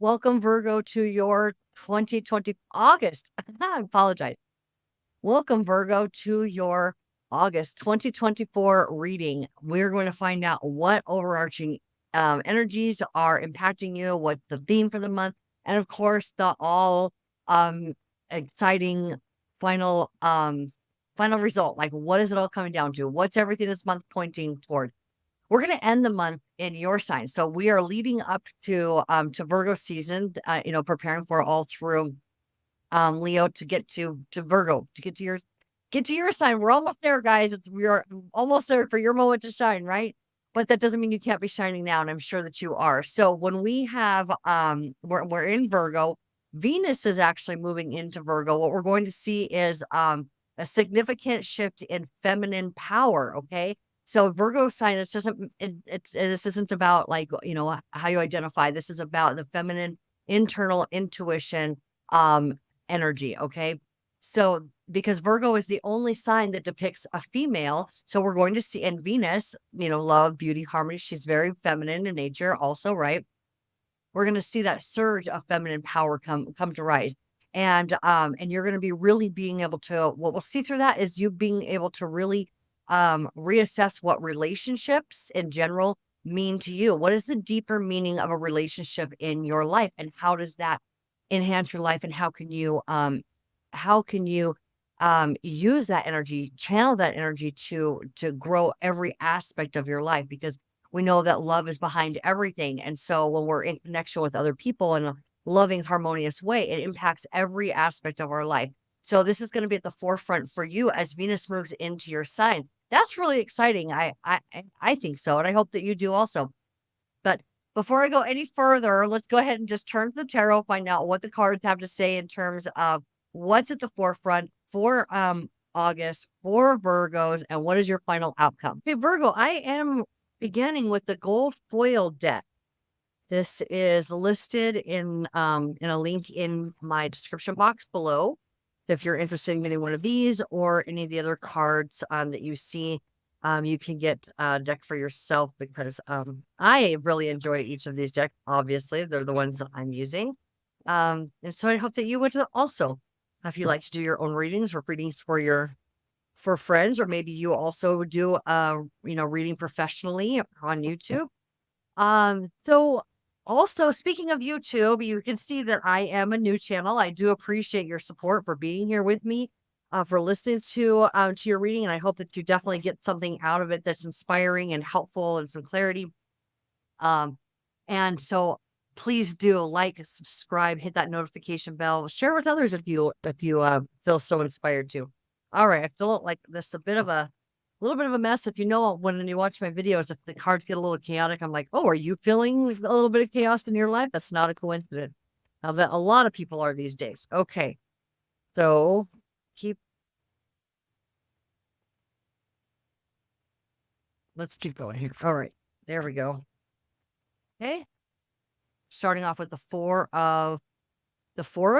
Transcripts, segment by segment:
Welcome, Virgo, to your 2020 August. I apologize. Welcome, Virgo, to your August 2024 reading. We're going to find out what overarching energies are impacting you, what's the theme for the month, and of course, the all um, exciting final final result. Like, what is it all coming down to? What's everything this month pointing toward? We're going to end the month in your sign. So we are leading up to Virgo season, preparing for all through Leo to get to Virgo, to get to your sign. We're almost there, guys. We are almost there for your moment to shine, right? But that doesn't mean you can't be shining now, and I'm sure that you are. So when we have we're in Virgo, Venus is actually moving into Virgo. What we're going to see is a significant shift in feminine power. Okay. So Virgo sign, this isn't about like, how you identify. This is about the feminine internal intuition, energy. Okay. So because Virgo is the only sign that depicts a female, so we're going to see in Venus, love, beauty, harmony. She's very feminine in nature also, right? We're going to see that surge of feminine power come to rise. And you're going to be really being able to, what we'll see through that is you being able to really reassess what relationships in general mean to you. What is the deeper meaning of a relationship in your life, and how does that enhance your life, and how can you use that energy, channel that energy to grow every aspect of your life, because we know that love is behind everything. And so when we're in connection with other people in a loving, harmonious way, it impacts every aspect of our life. So this is going to be at the forefront for you as Venus moves into your sign. That's really exciting. I think so, and I hope that you do also. But before I go any further, let's go ahead and just turn to the tarot, find out what the cards have to say in terms of what's at the forefront for August for Virgos, and what is your final outcome. Okay, Virgo, I am beginning with the gold foil deck. This is listed in a link in my description box below. If you're interested in getting one of these or any of the other cards that you see, you can get a deck for yourself, because I really enjoy each of these decks. Obviously, they're the ones that I'm using. And so I hope that you would also, if you like to do your own readings or readings for friends, or maybe you also do reading professionally on YouTube. So also, speaking of YouTube, you can see that I am a new channel. I do appreciate your support for being here with me, for listening to your reading, and I hope that you definitely get something out of it that's inspiring and helpful and some clarity. And so please do like, subscribe, hit that notification bell, share with others if you feel so inspired to. All right, I feel like this a little bit of a mess. If you know, when you watch my videos, if the cards get a little chaotic, I'm like, oh, are you feeling a little bit of chaos in your life? That's not a coincidence. I bet a lot of people are these days. Okay, so let's keep going here. All right, there we go. Okay, starting off with the Four of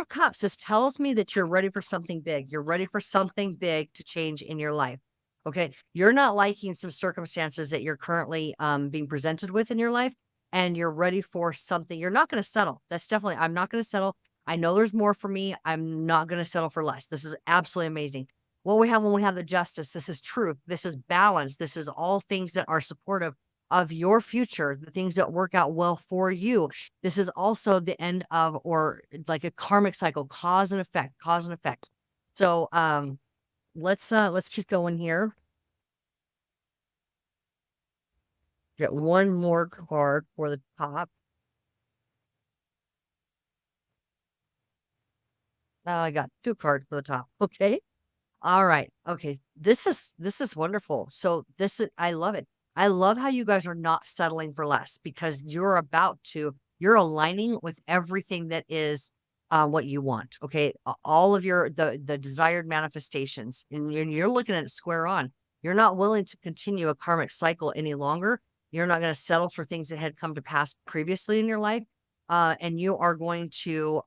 Cups. This tells me that you're ready for something big. You're ready for something big to change in your life. Okay. You're not liking some circumstances that you're currently being presented with in your life, and you're ready for something. You're not going to settle. That's definitely, I'm not going to settle. I know there's more for me. I'm not going to settle for less. This is absolutely amazing. What we have when we have the Justice, this is truth. This is balance. This is all things that are supportive of your future, the things that work out well for you. This is also the end of, or like a karmic cycle, cause and effect, cause and effect. So let's keep going here. Get one more card for the top. I got two cards for the top. Okay. All right. Okay. This is wonderful. So I love it. I love how you guys are not settling for less, because you're aligning with everything that is what you want. Okay. All of the desired manifestations, and you're looking at it square on. You're not willing to continue a karmic cycle any longer. You're not going to settle for things that had come to pass previously in your life. And you are going to,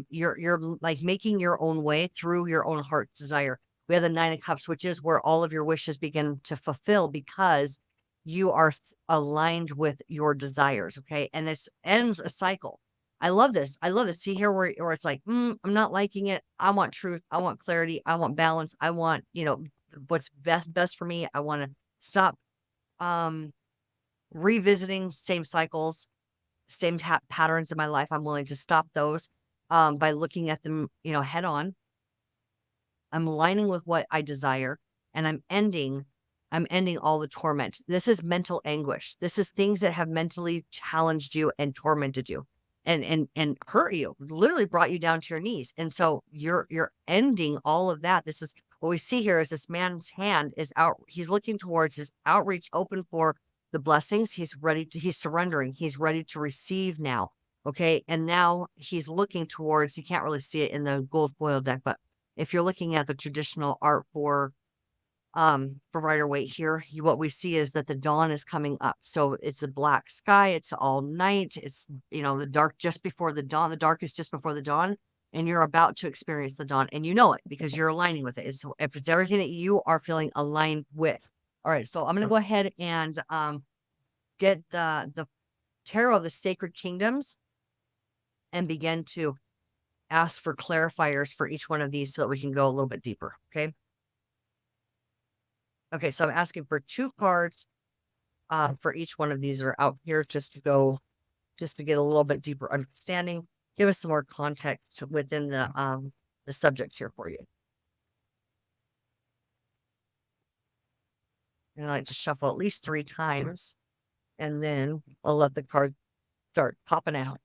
you're like making your own way through your own heart's desire. We have the Nine of Cups, which is where all of your wishes begin to fulfill, because you are aligned with your desires. Okay. And this ends a cycle. I love this. I love this. See here where it's like, I'm not liking it. I want truth. I want clarity. I want balance. I want, what's best for me. I want to stop um revisiting same cycles, same patterns in my life. I'm willing to stop those by looking at them, head on. I'm aligning with what I desire, and I'm ending all the torment. This is mental anguish. This is things that have mentally challenged you and tormented you and hurt you, literally brought you down to your knees. And so you're ending all of that. This is what we see here is this man's hand is out. He's looking towards his outreach open for the blessings. He's surrendering. He's ready to receive now. Okay. And now he's looking towards, you can't really see it in the gold foil deck, but if you're looking at the traditional art for Rider Waite here, what we see is that the dawn is coming up. So it's a black sky, it's all night, it's the dark just before the dawn. The dark is just before the dawn, and you're about to experience the dawn, and you know it because you're aligning with it. If it's everything that you are feeling aligned with. All right, so I'm gonna go ahead and get the tarot of the sacred kingdoms and begin to ask for clarifiers for each one of these so that we can go a little bit deeper. Okay, so I'm asking for 2 cards for each one of these that are out here just to get a little bit deeper understanding. Give us some more context within the subject here for you. And I like to shuffle at least 3 times, and then I'll let the card start popping out.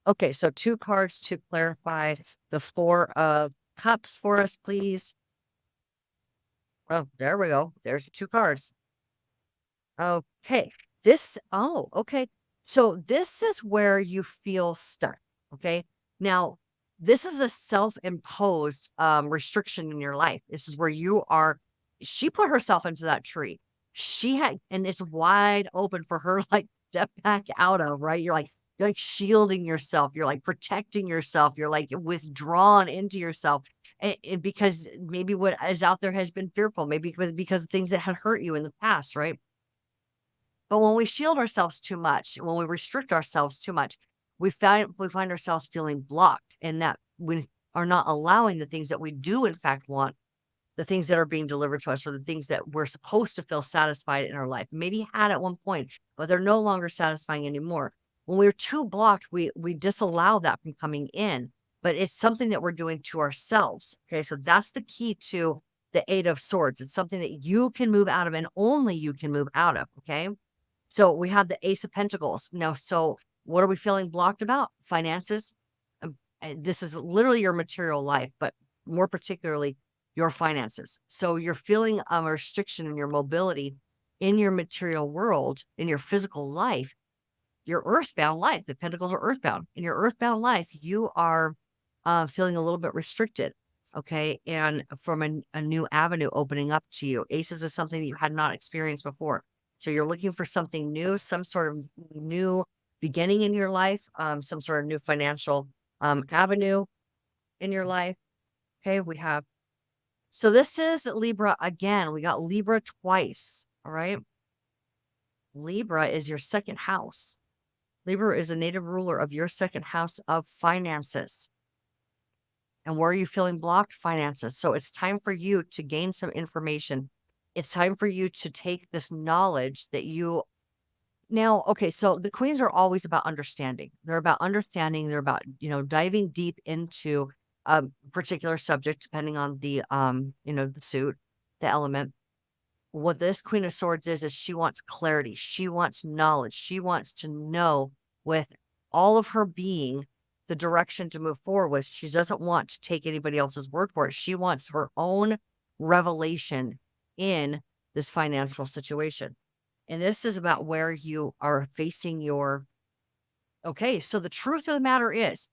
Okay, so 2 cards to clarify the 4 of Cups for us, please. Oh, there we go. There's your 2 cards. Okay. Okay. So this is where you feel stuck. Okay. Now, this is a self-imposed restriction in your life. This is where she put herself into that tree. And it's wide open for her, like, step back out of, right? You're like shielding yourself. You're like protecting yourself. You're like withdrawn into yourself. And because maybe what is out there has been fearful, maybe because of things that had hurt you in the past, right? But when we shield ourselves too much, when we restrict ourselves too much, we find ourselves feeling blocked, and that we are not allowing the things that we do in fact want, the things that are being delivered to us, or the things that we're supposed to feel satisfied in our life. Maybe had at one point, but they're no longer satisfying anymore. When we're too blocked, we disallow that from coming in, but it's something that we're doing to ourselves. Okay, so that's the key to the 8 of Swords. It's something that you can move out of, and only you can move out of. Okay. So we have the Ace of Pentacles. Now, so what are we feeling blocked about? Finances. And this is literally your material life, but more particularly your finances. So you're feeling a restriction in your mobility in your material world, in your physical life, your earthbound life. The Pentacles are earthbound. In your earthbound life, you are feeling a little bit restricted. Okay. And from a new avenue opening up to you. Aces is something that you had not experienced before. So you're looking for something new, some sort of new beginning in your life, some sort of new financial avenue in your life. Okay, so this is Libra again. We got Libra twice. All right. Libra is your second house. Libra is a native ruler of your second house of finances. And where are you feeling blocked? Finances. So it's time for you to gain some information. It's time for you to take this knowledge that okay, so the queens are always about understanding. They're about understanding. They're about, diving deep into a particular subject, depending on the suit, the element. What this Queen of Swords is she wants clarity. She wants knowledge. She wants to know with all of her being the direction to move forward with. She doesn't want to take anybody else's word for it. She wants her own revelation in this financial situation. And this is about where you are facing okay, so the truth of the matter is,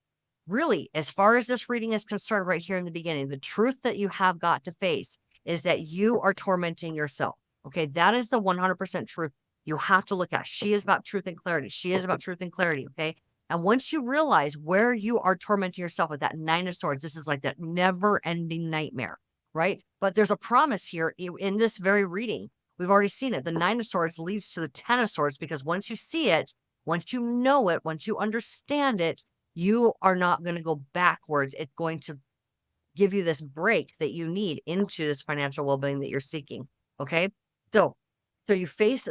really, as far as this reading is concerned right here in the beginning, the truth that you have got to face is that you are tormenting yourself. Okay, that is the 100% truth you have to look at. She is about truth and clarity. She is about truth and clarity. Okay. And once you realize where you are tormenting yourself with that 9 of Swords, this is like that never ending nightmare, right? But there's a promise here in this very reading. We've already seen it. The Nine of Swords leads to the Ten of Swords, because once you see it, once you know it, once you understand it, you are not going to go backwards. It's going to give you this break that you need into this financial well-being that you're seeking. Okay. So, you face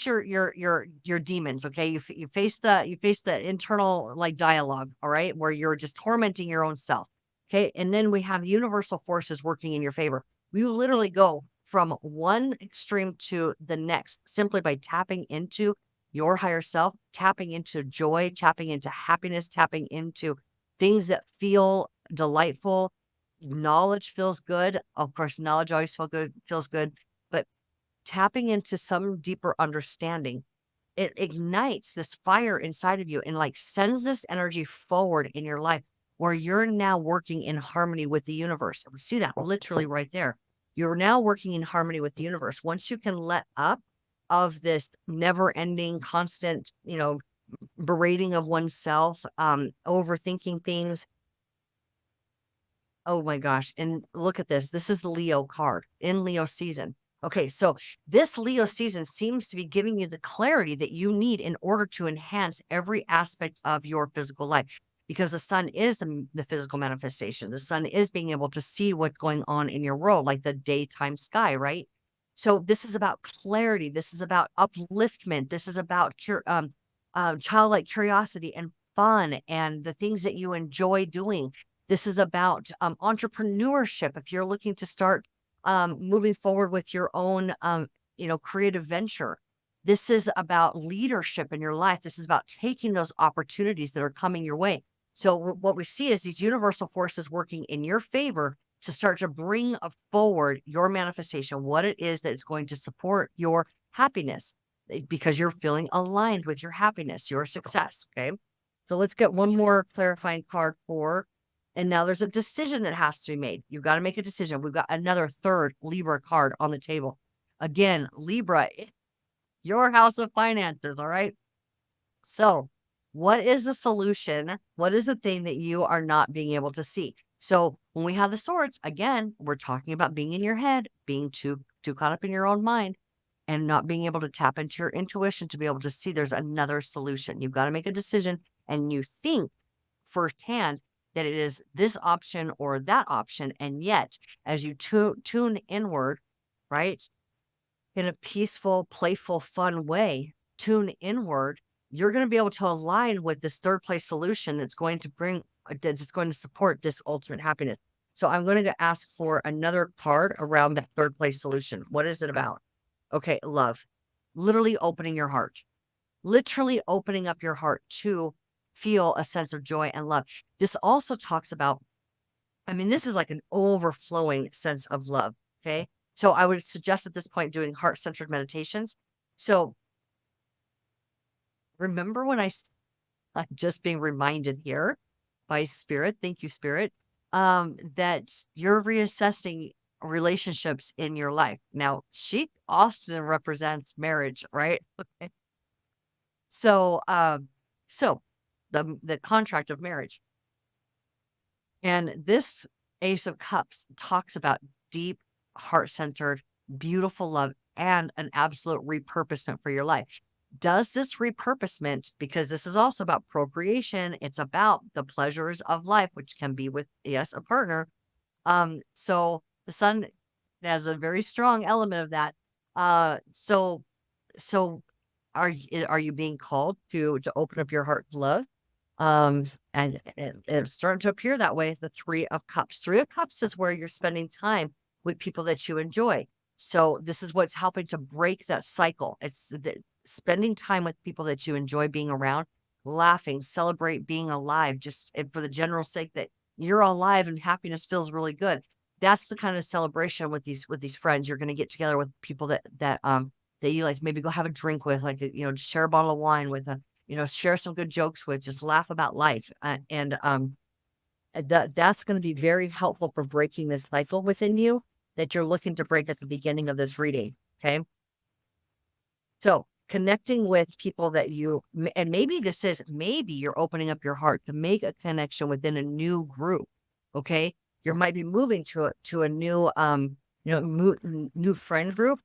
your demons. Okay. You face the internal like dialogue. All right. Where you're just tormenting your own self. Okay. And then we have universal forces working in your favor. You literally go from one extreme to the next simply by tapping into your higher self, tapping into joy, tapping into happiness, tapping into things that feel delightful. Knowledge feels good. Of course, knowledge always feels good, but tapping into some deeper understanding, it ignites this fire inside of you and like sends this energy forward in your life where you're now working in harmony with the universe. We see that literally right there. You're now working in harmony with the universe. Once you can let up of this never ending, constant, berating of oneself, overthinking things. Oh my gosh. And look at this. This is the Leo card in Leo season. Okay, so this Leo season seems to be giving you the clarity that you need in order to enhance every aspect of your physical life, because the sun is the physical manifestation. The sun is being able to see what's going on in your world, like the daytime sky, right? So this is about clarity. This is about upliftment. This is about childlike curiosity and fun and the things that you enjoy doing. This is about entrepreneurship. If you're looking to start moving forward with your own, creative venture, this is about leadership in your life. This is about taking those opportunities that are coming your way. So what we see is these universal forces working in your favor to start to bring forward your manifestation, what it is that is going to support your happiness, because you're feeling aligned with your happiness, your success. Okay. So let's get one more clarifying card for. And now there's a decision that has to be made. You've got to make a decision. We've got another third Libra card on the table. Again, Libra, your house of finances. All right. So, what is the solution? What is the thing that you are not being able to see? So, when we have the swords, again, we're talking about being in your head, being too caught up in your own mind, and not being able to tap into your intuition to be able to see there's another solution. You've got to make a decision, and you think firsthand that it is this option or that option. And yet, as you tune inward, right, in a peaceful, playful, fun way, tune inward, you're going to be able to align with this third place solution that's going to support this ultimate happiness. So I'm going to ask for another card around that third place solution. What is it about? Okay, love. Literally opening your heart. Literally opening up your heart to feel a sense of joy and love. This also talks about, this is like an overflowing sense of love. Okay. So I would suggest at this point doing heart-centered meditations. So remember when I'm just being reminded here by Spirit, thank you, Spirit, that you're reassessing relationships in your life. Now, she often represents marriage, right? Okay. So, so the contract of marriage. And this Ace of Cups talks about deep, heart-centered, beautiful love and an absolute repurposement for your life. Does this repurposement, because this is also about procreation, it's about the pleasures of life, which can be with, yes, a partner. So the sun has a very strong element of that. So are you being called to open up your heart to love? And it's starting to appear that way. The Three of Cups. Three of Cups is where you're spending time with people that you enjoy. So this is what's helping to break that cycle. It's spending time with people that you enjoy being around, laughing, celebrate being alive, just for the general sake that you're alive and happiness feels really good. That's the kind of celebration with these friends. You're going to get together with people that you like, maybe go have a drink with, like, just share a bottle of wine with, share some good jokes with, just laugh about life. That's going to be very helpful for breaking this cycle within you that you're looking to break at the beginning of this reading. Okay. So connecting with people that and maybe maybe you're opening up your heart to make a connection within a new group. Okay. You might be moving to a new, new friend group.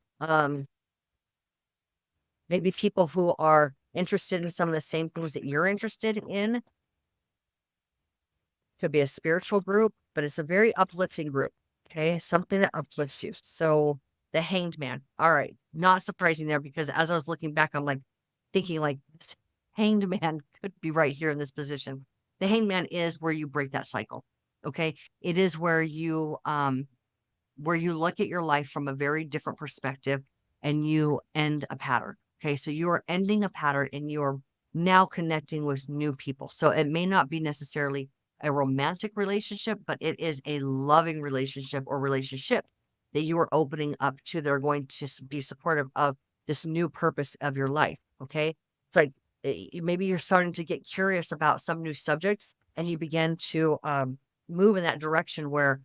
Maybe people who are interested in some of the same things that you're interested in. Could be a spiritual group, but it's a very uplifting group. Okay. Something that uplifts you. So the hanged man. All right. Not surprising there because as I was looking back, I'm like thinking like this hanged man could be right here in this position. The hanged man is where you break that cycle. Okay. It is where you look at your life from a very different perspective and you end a pattern. Okay. So you are ending a pattern and you're now connecting with new people. So it may not be necessarily a romantic relationship, but it is a loving relationship or relationship that you are opening up to. They're going to be supportive of this new purpose of your life. Okay. It's like maybe you're starting to get curious about some new subjects and you begin to move in that direction where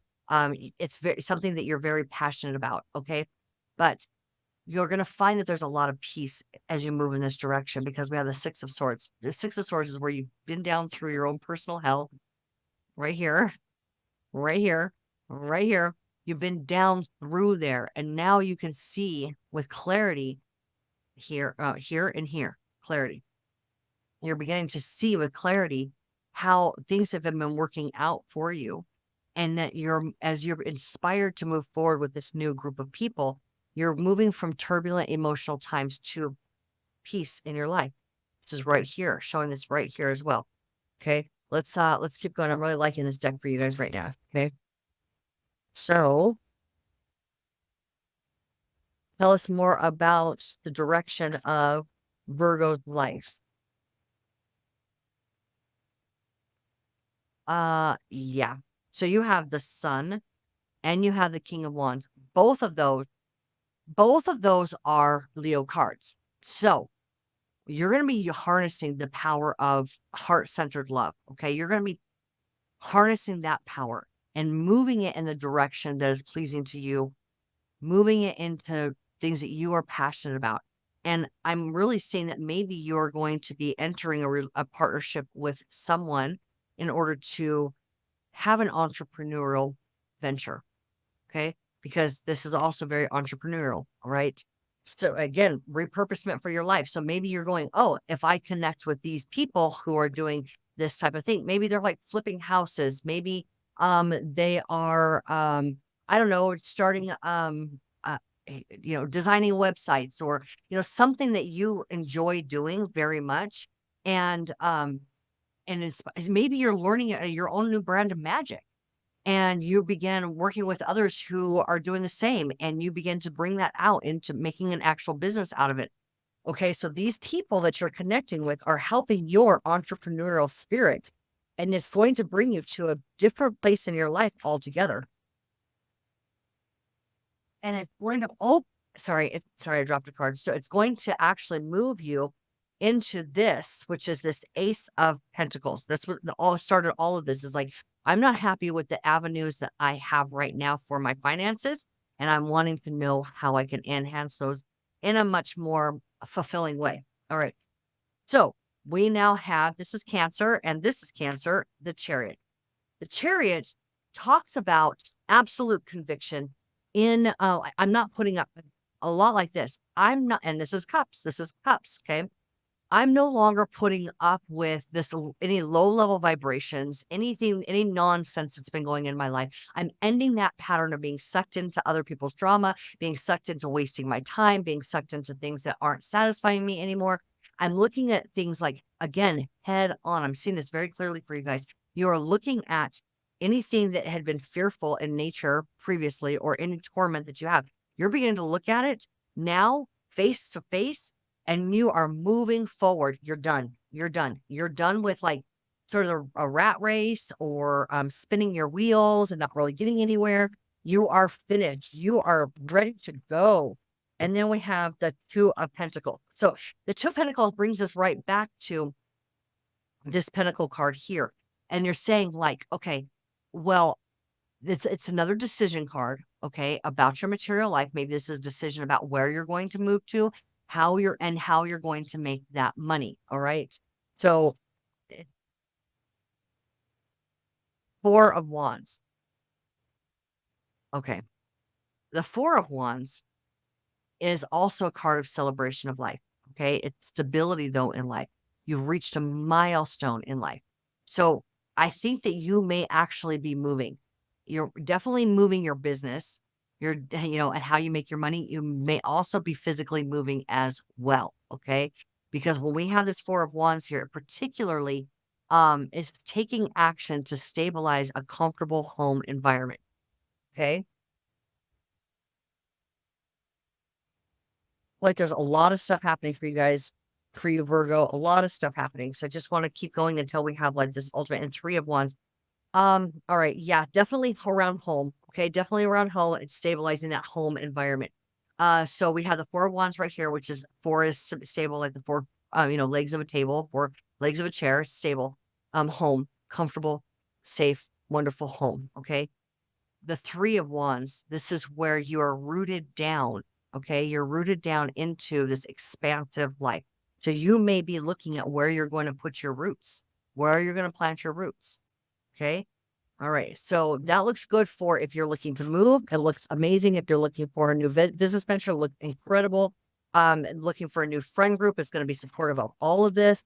it's very something that you're very passionate about, okay? But you're gonna find that there's a lot of peace as you move in this direction because we have the 6 of Swords. The 6 of Swords is where you've been down through your own personal hell, right here, right here, right here. You've been down through there, and now you can see with clarity here, here and here, clarity. You're beginning to see with clarity how things have been working out for you and that as you're inspired to move forward with this new group of people, you're moving from turbulent emotional times to peace in your life, which is right here, showing this right here as well. Okay. Let's keep going. I'm really liking this deck for you guys right now. Okay. So tell us more about the direction of Virgo's life. Yeah. So you have the sun and you have the King of Wands. Both of those, both of those are Leo cards. So you're going to be harnessing the power of heart-centered love. Okay. You're going to be harnessing that power and moving it in the direction that is pleasing to you, moving it into things that you are passionate about. And I'm really seeing that maybe you're going to be entering a partnership with someone in order to have an entrepreneurial venture. Okay. Because this is also very entrepreneurial, right? So again, repurposement for your life. So maybe you're going, oh, if I connect with these people who are doing this type of thing, maybe they're like flipping houses. Maybe they are I don't know, starting designing websites or something that you enjoy doing very much. And maybe you're learning your own new brand of magic and you begin working with others who are doing the same and you begin to bring that out into making an actual business out of it. Okay, so these people that you're connecting with are helping your entrepreneurial spirit and it's going to bring you to a different place in your life altogether. And it's going to sorry, I dropped a card. So it's going to actually move you into this, which is this Ace of Pentacles. That's what all started all of this is like, I'm not happy with the avenues that I have right now for my finances, and I'm wanting to know how I can enhance those in a much more fulfilling way. All right. So we now have this is Cancer, and this is Cancer, the Chariot. The Chariot talks about absolute conviction in, I'm not putting up a lot like this. I'm not, and this is cups. Okay. I'm no longer putting up with any low level vibrations, anything, any nonsense that's been going in my life. I'm ending that pattern of being sucked into other people's drama, being sucked into wasting my time, being sucked into things that aren't satisfying me anymore. I'm looking at things like, again, head on. I'm seeing this very clearly for you guys. You are looking at anything that had been fearful in nature previously or any torment that you have. You're beginning to look at it now face to face and you are moving forward. You're done. You're done. You're done with like sort of a rat race or spinning your wheels and not really getting anywhere. You are finished. You are ready to go. And then we have the Two of Pentacles. So the Two of Pentacles brings us right back to this Pentacle card here. And you're saying like, okay, well, it's another decision card, okay, about your material life. Maybe this is a decision about where you're going to move to, how you're going to make that money. All right. So eh, Four of Wands. Okay. The Four of Wands is also a card of celebration of life. Okay. It's stability, though, in life. You've reached a milestone in life. So I think that you may actually be moving. You're definitely moving your business, and how you make your money. You may also be physically moving as well. Okay. Because when we have this Four of Wands here, particularly, is taking action to stabilize a comfortable home environment. Okay. Like, there's a lot of stuff happening for you guys, for you, Virgo, a lot of stuff happening. So I just want to keep going until we have like this ultimate and Three of Wands. All right, yeah, definitely around home. Okay, definitely around home and stabilizing that home environment. So we have the Four of Wands right here, which is four is stable, like the four, legs of a table, four legs of a chair, stable, home, comfortable, safe, wonderful home. Okay, the Three of Wands, this is where you are rooted down. Okay. You're rooted down into this expansive life. So you may be looking at where you're going to put your roots, where you're going to plant your roots. Okay. All right. So that looks good for if you're looking to move. It looks amazing. If you're looking for a new business venture, look incredible. Looking for a new friend group, it's going to be supportive of all of this.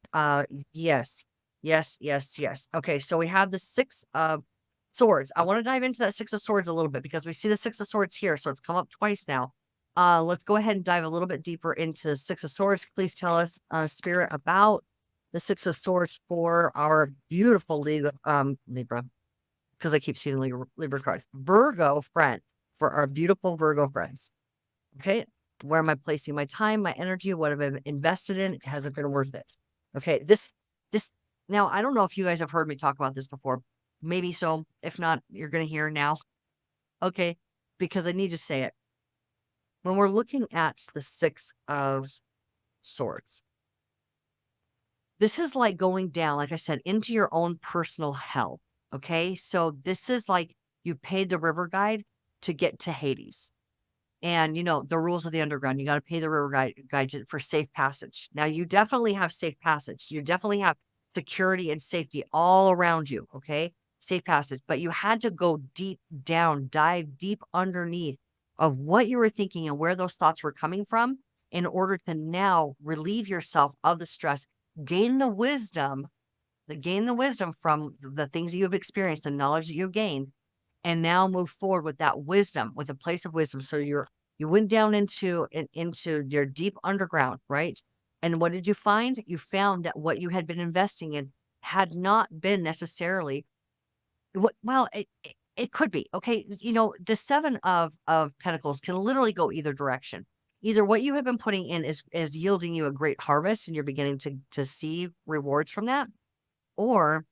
Yes, yes, yes, yes. Okay. So we have the Six of Swords. I want to dive into that Six of Swords a little bit because we see the Six of Swords here. So it's come up twice now. Let's go ahead and dive a little bit deeper into Six of Swords. Please tell us, Spirit, about the Six of Swords for our beautiful Libra, because I keep seeing Libra cards. Virgo friend, for our beautiful Virgo friends. Okay. Where am I placing my time, my energy? What have I invested in? Has it been worth it? Okay. This, now, I don't know if you guys have heard me talk about this before. Maybe so. If not, you're going to hear now. Okay. Because I need to say it. When we're looking at the Six of Swords, this is like going down, like I said, into your own personal hell. Okay. So this is like you paid the river guide to get to Hades. And the rules of the underground, you got to pay the river guide for safe passage. Now, you definitely have safe passage. You definitely have security and safety all around you. Okay. Safe passage. But you had to go deep down, dive deep underneath of what you were thinking and where those thoughts were coming from in order to now relieve yourself of the stress, gain the wisdom, gain the wisdom from the things that you have experienced, the knowledge that you've gained, and now move forward with that wisdom, with a place of wisdom. So you went down into your deep underground, right? And what did you find? You found that what you had been investing in had not been necessarily what. Well, it could be okay. The Seven of Pentacles can literally go either direction. Either what you have been putting in is yielding you a great harvest, and you're beginning to see rewards from that, or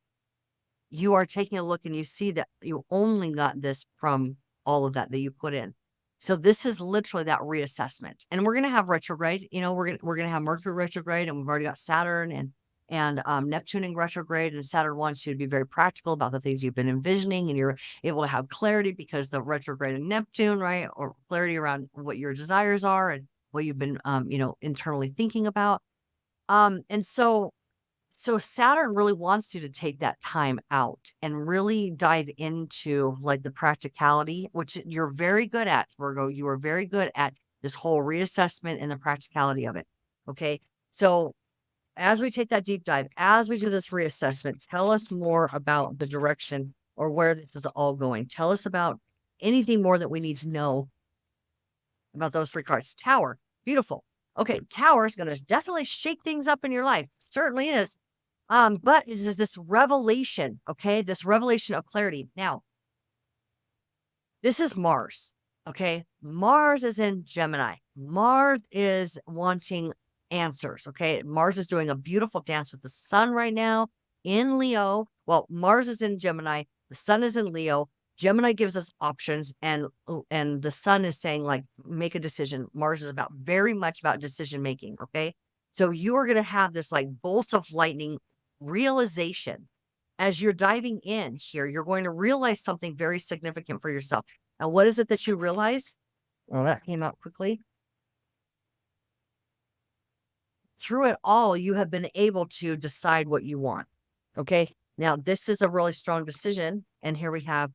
you are taking a look and you see that you only got this from all of that you put in. So this is literally that reassessment. And we're going to have retrograde, we're going to have Mercury retrograde, and we've already got Saturn and Neptune in retrograde, and Saturn wants you to be very practical about the things you've been envisioning, and you're able to have clarity because the retrograde in Neptune, right? Or clarity around what your desires are and what you've been, internally thinking about. And so Saturn really wants you to take that time out and really dive into like the practicality, which you're very good at, Virgo. You are very good at this whole reassessment and the practicality of it. Okay. So as we take that deep dive, as we do this reassessment, tell us more about the direction or where this is all going. Tell us about anything more that we need to know about those three cards. Tower, beautiful. Okay, Tower is going to definitely shake things up in your life. Certainly is. But it is this revelation, okay? This revelation of clarity. Now, this is Mars, okay? Mars is in Gemini. Mars is wanting answers, okay? Mars is doing a beautiful dance with the sun right now in Leo. Well, Mars is in Gemini. The sun is in Leo. Gemini gives us options, and the sun is saying, like, make a decision. Mars is very much about decision making, okay? So you are going to have this like bolt of lightning realization as you're diving in here. You're going to realize something very significant for yourself. And what is it that you realize? Well, that came out quickly. Through it all, you have been able to decide what you want. Okay. Now, this is a really strong decision. And here we have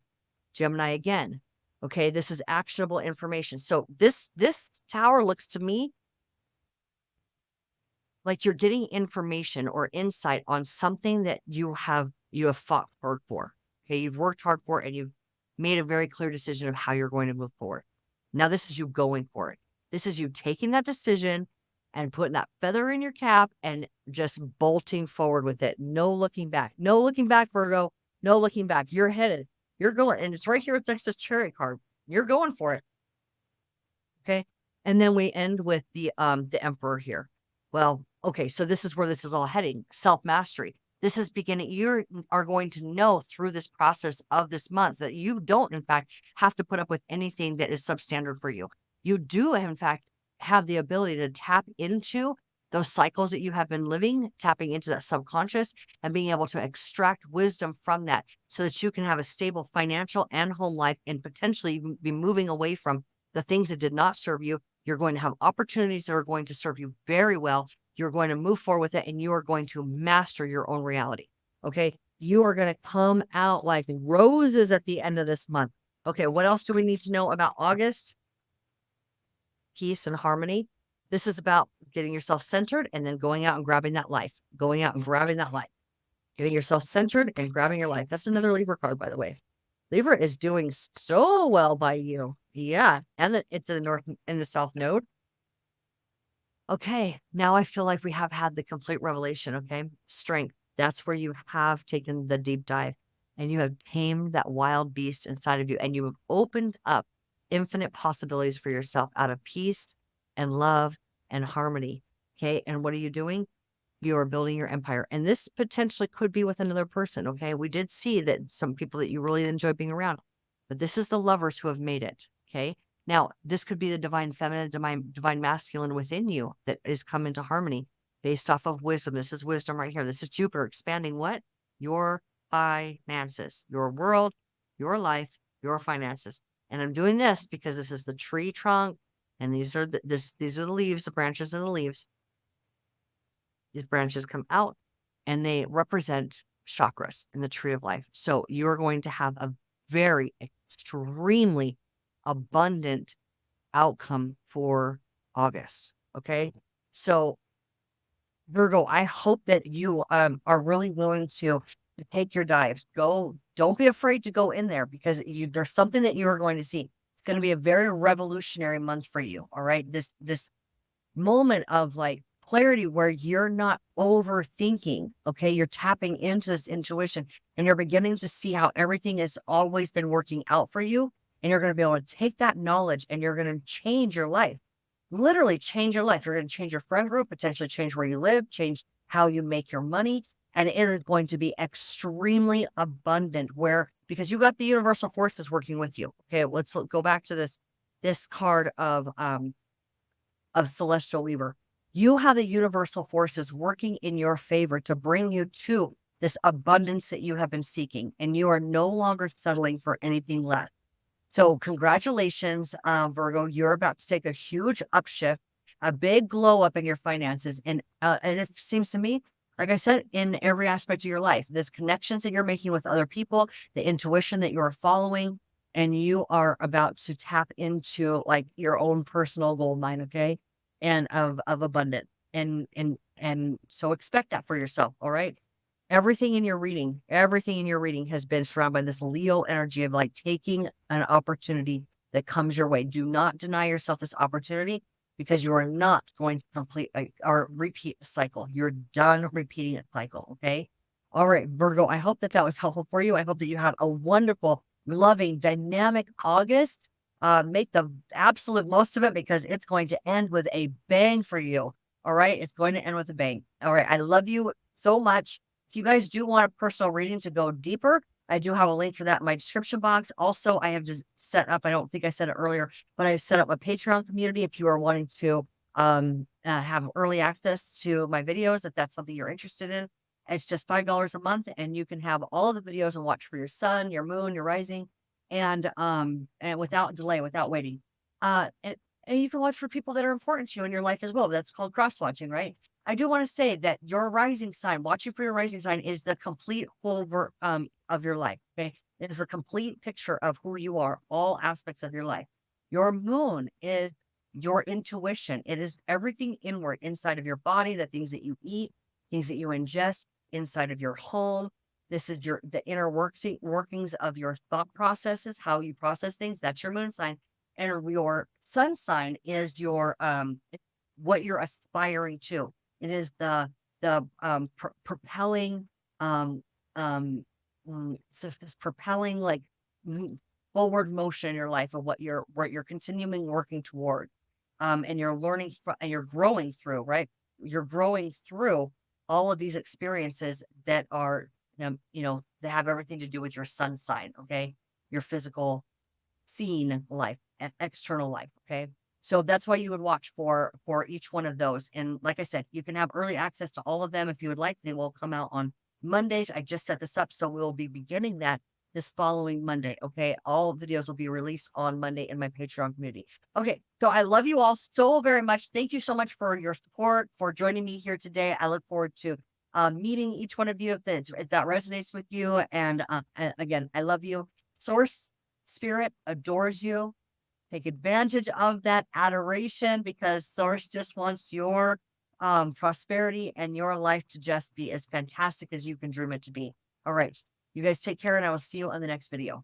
Gemini again. Okay, this is actionable information. So this tower looks to me like you're getting information or insight on something that you have fought hard for. Okay, you've worked hard for it and you've made a very clear decision of how you're going to move forward. Now this is you going for it. This is you taking that decision and putting that feather in your cap and just bolting forward with it. No looking back. No looking back, Virgo. No looking back. You're headed. You're going. And it's right here. It's next to Chariot card. You're going for it. Okay. And then we end with the Emperor here. Well, okay, so this is where this is all heading. Self-mastery. This is beginning. You are going to know through this process of this month that you don't, in fact, have to put up with anything that is substandard for you. You do, in fact, have the ability to tap into those cycles that you have been living, tapping into that subconscious and being able to extract wisdom from that so that you can have a stable financial and home life and potentially even be moving away from the things that did not serve you. You're going to have opportunities that are going to serve you very well. You're going to move forward with it and you are going to master your own reality. Okay. You are going to come out like roses at the end of this month. Okay. What else do we need to know about August? Peace and harmony. This is about getting yourself centered and then going out and grabbing that life, going out and grabbing that life, getting yourself centered and grabbing your life. That's another Libra card, by the way. Libra is doing so well by you. Yeah. And then it's in the north and the south node. Okay. Now I feel like we have had the complete revelation. Okay. Strength. That's where you have taken the deep dive and you have tamed that wild beast inside of you and you have opened up infinite possibilities for yourself out of peace and love and harmony. Okay. And what are you doing? You are building your empire. And this potentially could be with another person. Okay. We did see that some people that you really enjoy being around, but this is the lovers who have made it. Okay. Now, this could be the divine feminine, divine masculine within you that is come into harmony based off of wisdom. This is wisdom right here. This is Jupiter expanding what? Your finances, your world, your life, your finances. And I'm doing this because this is the tree trunk and these are these are the leaves, the branches and the leaves. These branches come out and they represent chakras in the tree of life. So you're going to have a very extremely abundant outcome for August. Okay. So Virgo, I hope that you are really willing to take your dives. Go, don't be afraid to go in there because there's something that you are going to see. It's going to be a very revolutionary month for you. All right. This moment of like clarity where you're not overthinking. Okay. You're tapping into this intuition and you're beginning to see how everything has always been working out for you. And you're going to be able to take that knowledge and you're going to change your life, literally change your life. You're going to change your friend group, potentially change where you live, change how you make your money. And it is going to be extremely abundant because you got the universal forces working with you. Okay. Let's go back to this card of Celestial Weaver. You have the universal forces working in your favor to bring you to this abundance that you have been seeking, and you are no longer settling for anything less. So congratulations, Virgo. You're about to take a huge upshift, a big glow up in your finances. And it seems to me, like I said, in every aspect of your life, there's connections that you're making with other people, the intuition that you're following, and you are about to tap into like your own personal gold mine, okay? And of abundance. And so expect that for yourself, all right? Everything in your reading has been surrounded by this Leo energy of like taking an opportunity that comes your way. Do not deny yourself this opportunity because you are not going to complete or repeat the cycle. You're done repeating a cycle. Okay. All right, Virgo, I hope that was helpful for you. I hope that you have a wonderful, loving, dynamic August. Make the absolute most of it because it's going to end with a bang for you. All right. It's going to end with a bang. All right. I love you so much. If you guys do want a personal reading to go deeper, I do have a link for that in my description box. Also, I have just set up, I don't think I said it earlier, but I've set up a Patreon community if you are wanting to have early access to my videos, if that's something you're interested in. It's just $5 a month, and you can have all of the videos and watch for your sun, your moon, your rising, and without delay, without waiting. And you can watch for people that are important to you in your life as well. That's called cross-watching, right? I do want to say that your rising sign, watching for your rising sign is the complete whole of your life. Okay. It is a complete picture of who you are, all aspects of your life. Your moon is your intuition. It is everything inward, inside of your body, the things that you eat, things that you ingest, inside of your home. This is the inner workings of your thought processes, how you process things. That's your moon sign. And your sun sign is your what you're aspiring to. It is the propelling um so this propelling like forward motion in your life of what you're continuing working toward. And you're learning and you're growing through, right? You're growing through all of these experiences that are that have everything to do with your sun sign, okay? Your physical seen life and external life. Okay. So that's why you would watch for each one of those. And like I said, you can have early access to all of them if you would like. They will come out on Mondays. I just set this up, so we'll be beginning that this following Monday. Okay. All videos will be released on Monday in my Patreon community. Okay. So I love you all so very much. Thank you so much for your support, for joining me here today. I look forward to meeting each one of you if that resonates with you. And again, I love you. Source Spirit adores you. Take advantage of that adoration, because Source just wants your prosperity and your life to just be as fantastic as you can dream it to be. All right. You guys take care, and I will see you on the next video.